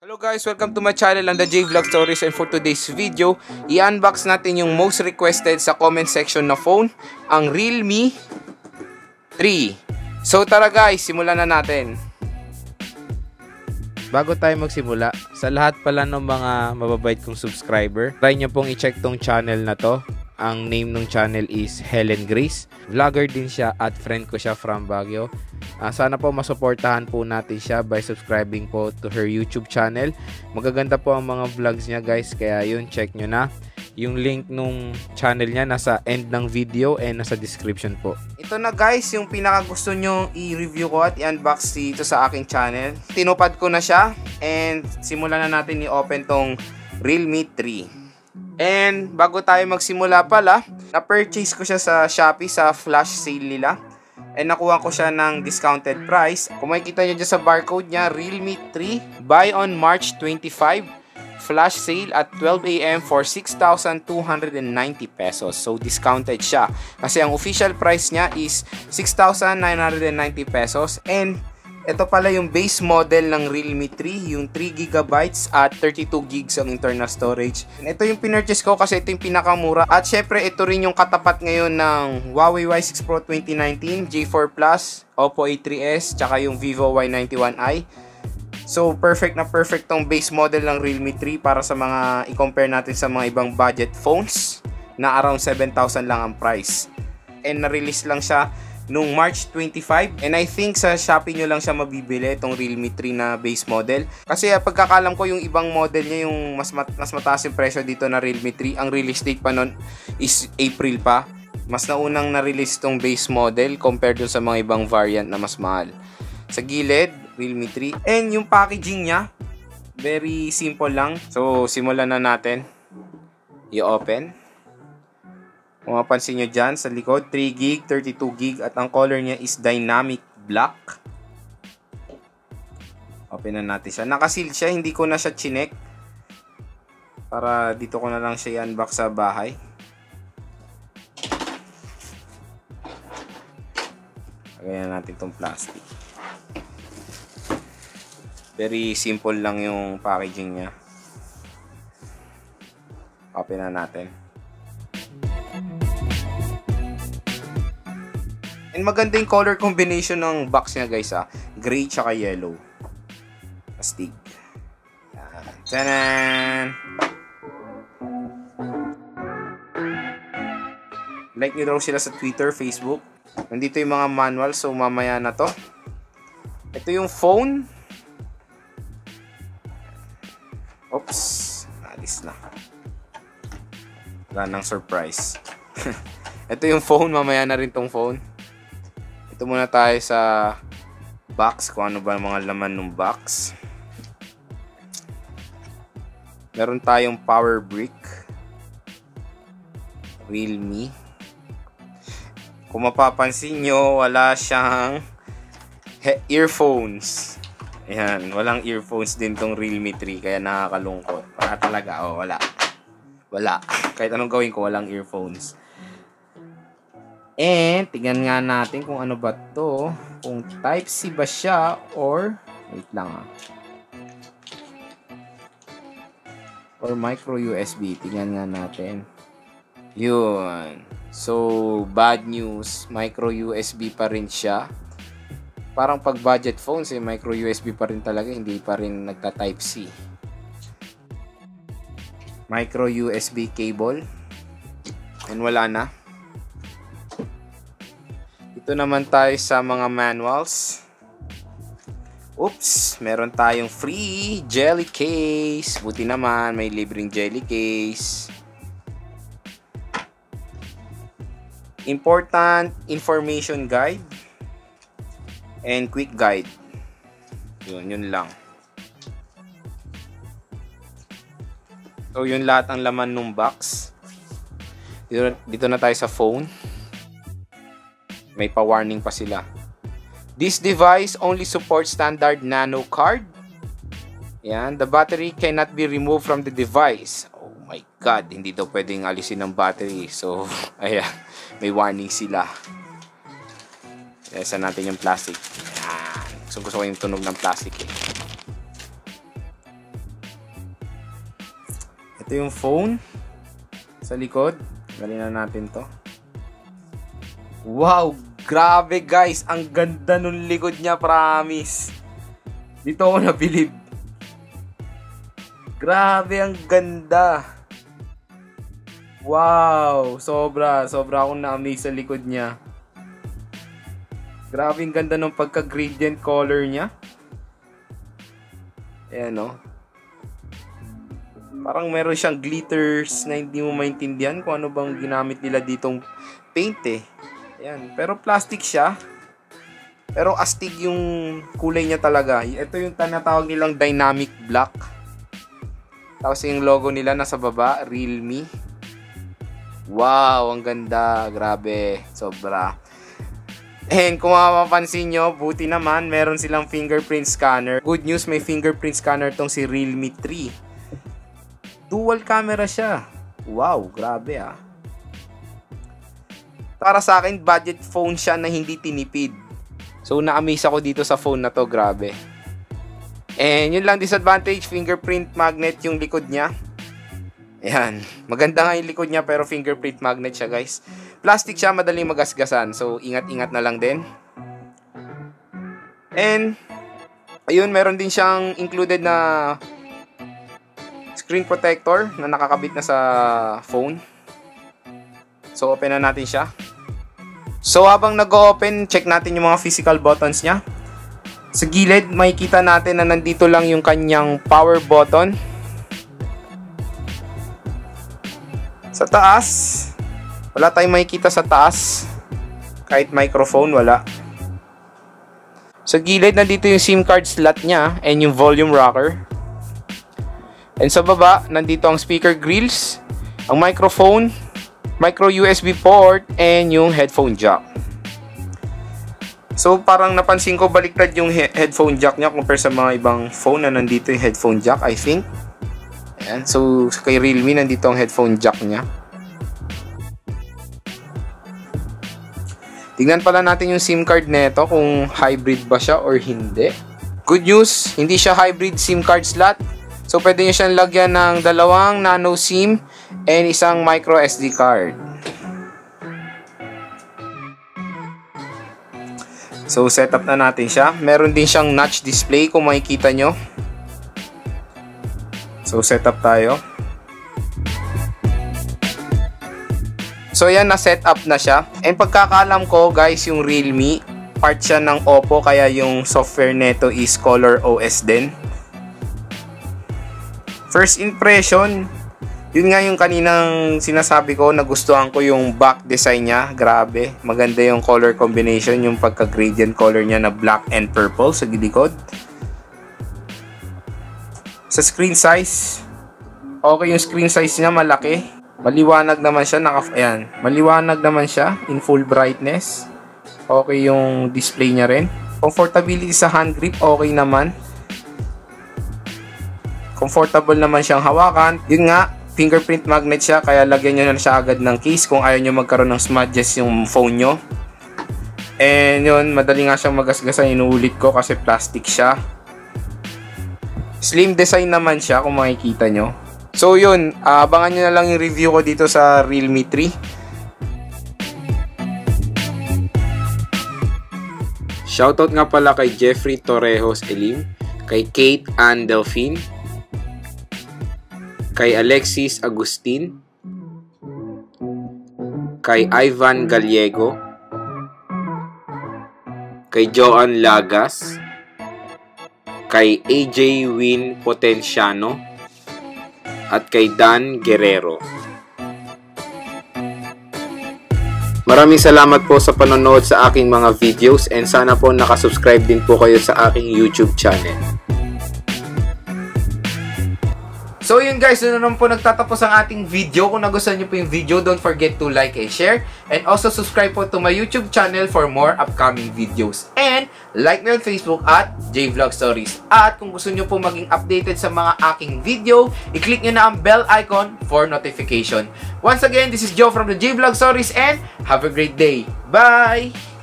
Hello guys, welcome to my channel on the J Vlog Stories, and for today's video, i-unbox natin yung most requested sa comment section na phone, ang Realme 3. So tara guys, simulan na natin. Bago tayo magsimula, sa lahat pala ng mga mababait kong subscriber, try nyo pong i-check tong channel na to. Ang name ng channel is Helen Grace. Vlogger din siya at friend ko siya from Baguio. Sana po masuportahan po natin siya by subscribing po to her YouTube channel. Magaganda po ang mga vlogs niya guys, kaya yun, check nyo na. Yung link nung channel niya nasa end ng video and nasa description po. Ito na guys, yung pinaka gusto nyo i-review ko at i-unbox dito sa aking channel. Tinupad ko na siya and simulan na natin i-open tong Realme 3. And bago tayo magsimula pala, na-purchase ko siya sa Shopee sa flash sale nila. And nakuha ko siya ng discounted price. Kung makikita nyo dyan sa barcode niya, Realme 3, buy on March 25, flash sale at 12 AM for 6,290 pesos. So discounted siya. Kasi ang official price niya is 6,990 pesos. And ito pala yung base model ng Realme 3, yung 3GB at 32GB ang internal storage. Ito yung pinurchase ko kasi ito yung pinakamura. At syempre ito rin yung katapat ngayon ng Huawei Y6 Pro 2019, J4 Plus, Oppo A3s, tsaka yung Vivo Y91i. So perfect na perfect tong base model ng Realme 3 para sa mga i-compare natin sa mga ibang budget phones na around 7,000 lang ang price. And na-release lang siya nung March 25, and I think sa Shopee nyo lang siya mabibili itong Realme 3 na base model. Kasi pagkakalam ko yung ibang model niya yung mas mataas yung presyo dito na Realme 3. Ang release date pa nun is April pa. Mas naunang na-release itong base model compared dun sa mga ibang variant na mas mahal. Sa gilid, Realme 3. And yung packaging niya, very simple lang. So simulan na natin. I-open. Kung mapansin nyo dyan sa likod, 3GB, 32GB at ang color niya is dynamic black. Open na natin siya. Nakaseal siya, hindi ko na siya chinek. Para dito ko na lang siya i-unbox sa bahay. Lagayan natin itong plastic. Very simple lang yung packaging niya. Open na natin. And maganda yung color combination ng box niya guys gray tsaka yellow. Astig. Tanan! Like nyo daw sila sa Twitter, Facebook. Nandito yung mga manual, so mamaya na to. Ito yung phone. Oops. Alis na. Wala nang surprise. Ito yung phone, mamaya na rin tong phone. Ito muna tayo sa box, kung ano ba mga laman ng box. Meron tayong power brick. Realme. Kung mapapansin nyo, wala siyang earphones. Ayan, walang earphones din tong Realme 3, kaya nakakalungkot. Wala talaga, wala. Wala. Kahit anong gawin ko, walang earphones. And, tignan nga natin kung ano ba to. Kung Type-C ba siya or, wait lang or micro USB. Tignan nga natin. Yun. So, bad news. Micro USB pa rin siya. Parang pag budget phones, micro USB pa rin talaga. Hindi pa rin nagta-Type-C. Micro USB cable. And wala na. Ito naman tayo sa mga manuals. Oops, meron tayong free jelly case. Buti naman, may libreng jelly case. Important information guide. And quick guide. Yun lang. So, yun lahat ang laman ng box. Dito na tayo sa phone. May pa-warning pa sila. This device only supports standard nano card. Yan. The battery cannot be removed from the device. Oh my God. Hindi daw pwedeng alisin ng battery. So, ayan. May warning sila. Isa natin yung plastic. Yan. So, gusto ko yung tunog ng plastic eh. Ito yung phone sa likod. Galing na natin to. Wow! Grabe guys! Ang ganda nung likod niya, promise. Dito ako nabilib. Grabe, ang ganda. Wow! Sobra akong na-amaze sa likod niya. Grabe, ang ganda ng pagka-gradient color niya. Ayan o. Parang meron siyang glitters na hindi mo maintindihan kung ano bang ginamit nila ditong paint eh. Ayan. Pero plastic siya. Pero astig yung kulay niya talaga. Ito yung tinatawag nilang dynamic black. Tapos yung logo nila nasa baba, Realme. Wow, ang ganda. Grabe. Sobra. And kung mapapansin nyo, buti naman, meron silang fingerprint scanner. Good news, may fingerprint scanner tong si Realme 3. Dual camera siya. Wow, grabe ah. Para sa akin, budget phone siya na hindi tinipid. So, na-amaze ako dito sa phone na to, grabe. And yun lang disadvantage, fingerprint magnet yung likod niya. Ayan. Maganda nga yung likod niya pero fingerprint magnet siya, guys. Plastic siya, madaling magasgasan. So, ingat-ingat na lang din. And, ayun, meron din siyang included na screen protector na nakakabit na sa phone. So, open na natin siya. So, habang nag-open, check natin yung mga physical buttons niya. Sa gilid, makikita natin na nandito lang yung kanyang power button. Sa taas, wala tayong makikita sa taas. Kahit microphone, wala. Sa gilid, nandito yung SIM card slot niya and yung volume rocker. And sa baba, nandito ang speaker grills, ang microphone, micro USB port, and yung headphone jack. So, parang napansin ko baliktad yung headphone jack niya compare sa mga ibang phone na nandito yung headphone jack, I think. Ayan. So, kay Realme, nandito ang headphone jack niya. Tingnan pala natin yung SIM card nito kung hybrid ba siya or hindi. Good news, hindi siya hybrid SIM card slot. So, pwede nyo siyang lagyan ng 2 nano SIM and isang micro SD card. So, setup na natin siya. Meron din siyang notch display kung makikita nyo. So, setup tayo. So, yan, na-setup na siya. And pagkakaalam ko, guys, yung Realme, part siya ng Oppo, kaya yung software neto is ColorOS din. First impression, yun nga yung kaninang sinasabi ko, nagustuhan ko yung back design niya. Grabe, maganda yung color combination, yung pagka-gradient color niya na black and purple sa likod. Sa screen size, okay yung screen size niya, malaki. Maliwanag naman siya, ayan, maliwanag naman siya in full brightness. Okay yung display niya rin. Comfortability sa hand grip, okay naman. Comfortable naman siyang hawakan. Yun nga, fingerprint magnet siya, kaya lagyan nyo na siya agad ng case kung ayaw nyo magkaroon ng smudges yung phone nyo. And yun, madali nga siyang magasgasan, inuulit ko kasi plastic siya. Slim design naman siya kung makikita nyo. So yun, abangan nyo na lang yung review ko dito sa Realme 3. Shoutout nga pala kay Jeffrey Torrejos Elim, kay Kate Ann Delphine, kay Alexis Agustin, kay Ivan Gallego, kay Joan Lagas, kay AJ Win Potenciano, at kay Dan Guerrero. Maraming salamat po sa panonood sa aking mga videos and sana po nakasubscribe din po kayo sa aking YouTube channel. So yun guys, doon naman po nagtatapos ang ating video. Kung nagustuhan nyo po yung video, don't forget to like and share. And also subscribe po to my YouTube channel for more upcoming videos. And like me on Facebook at JVlog Stories. At kung gusto nyo po maging updated sa mga aking video, i-click nyo na ang bell icon for notification. Once again, this is Joe from the JVlog Stories and have a great day. Bye!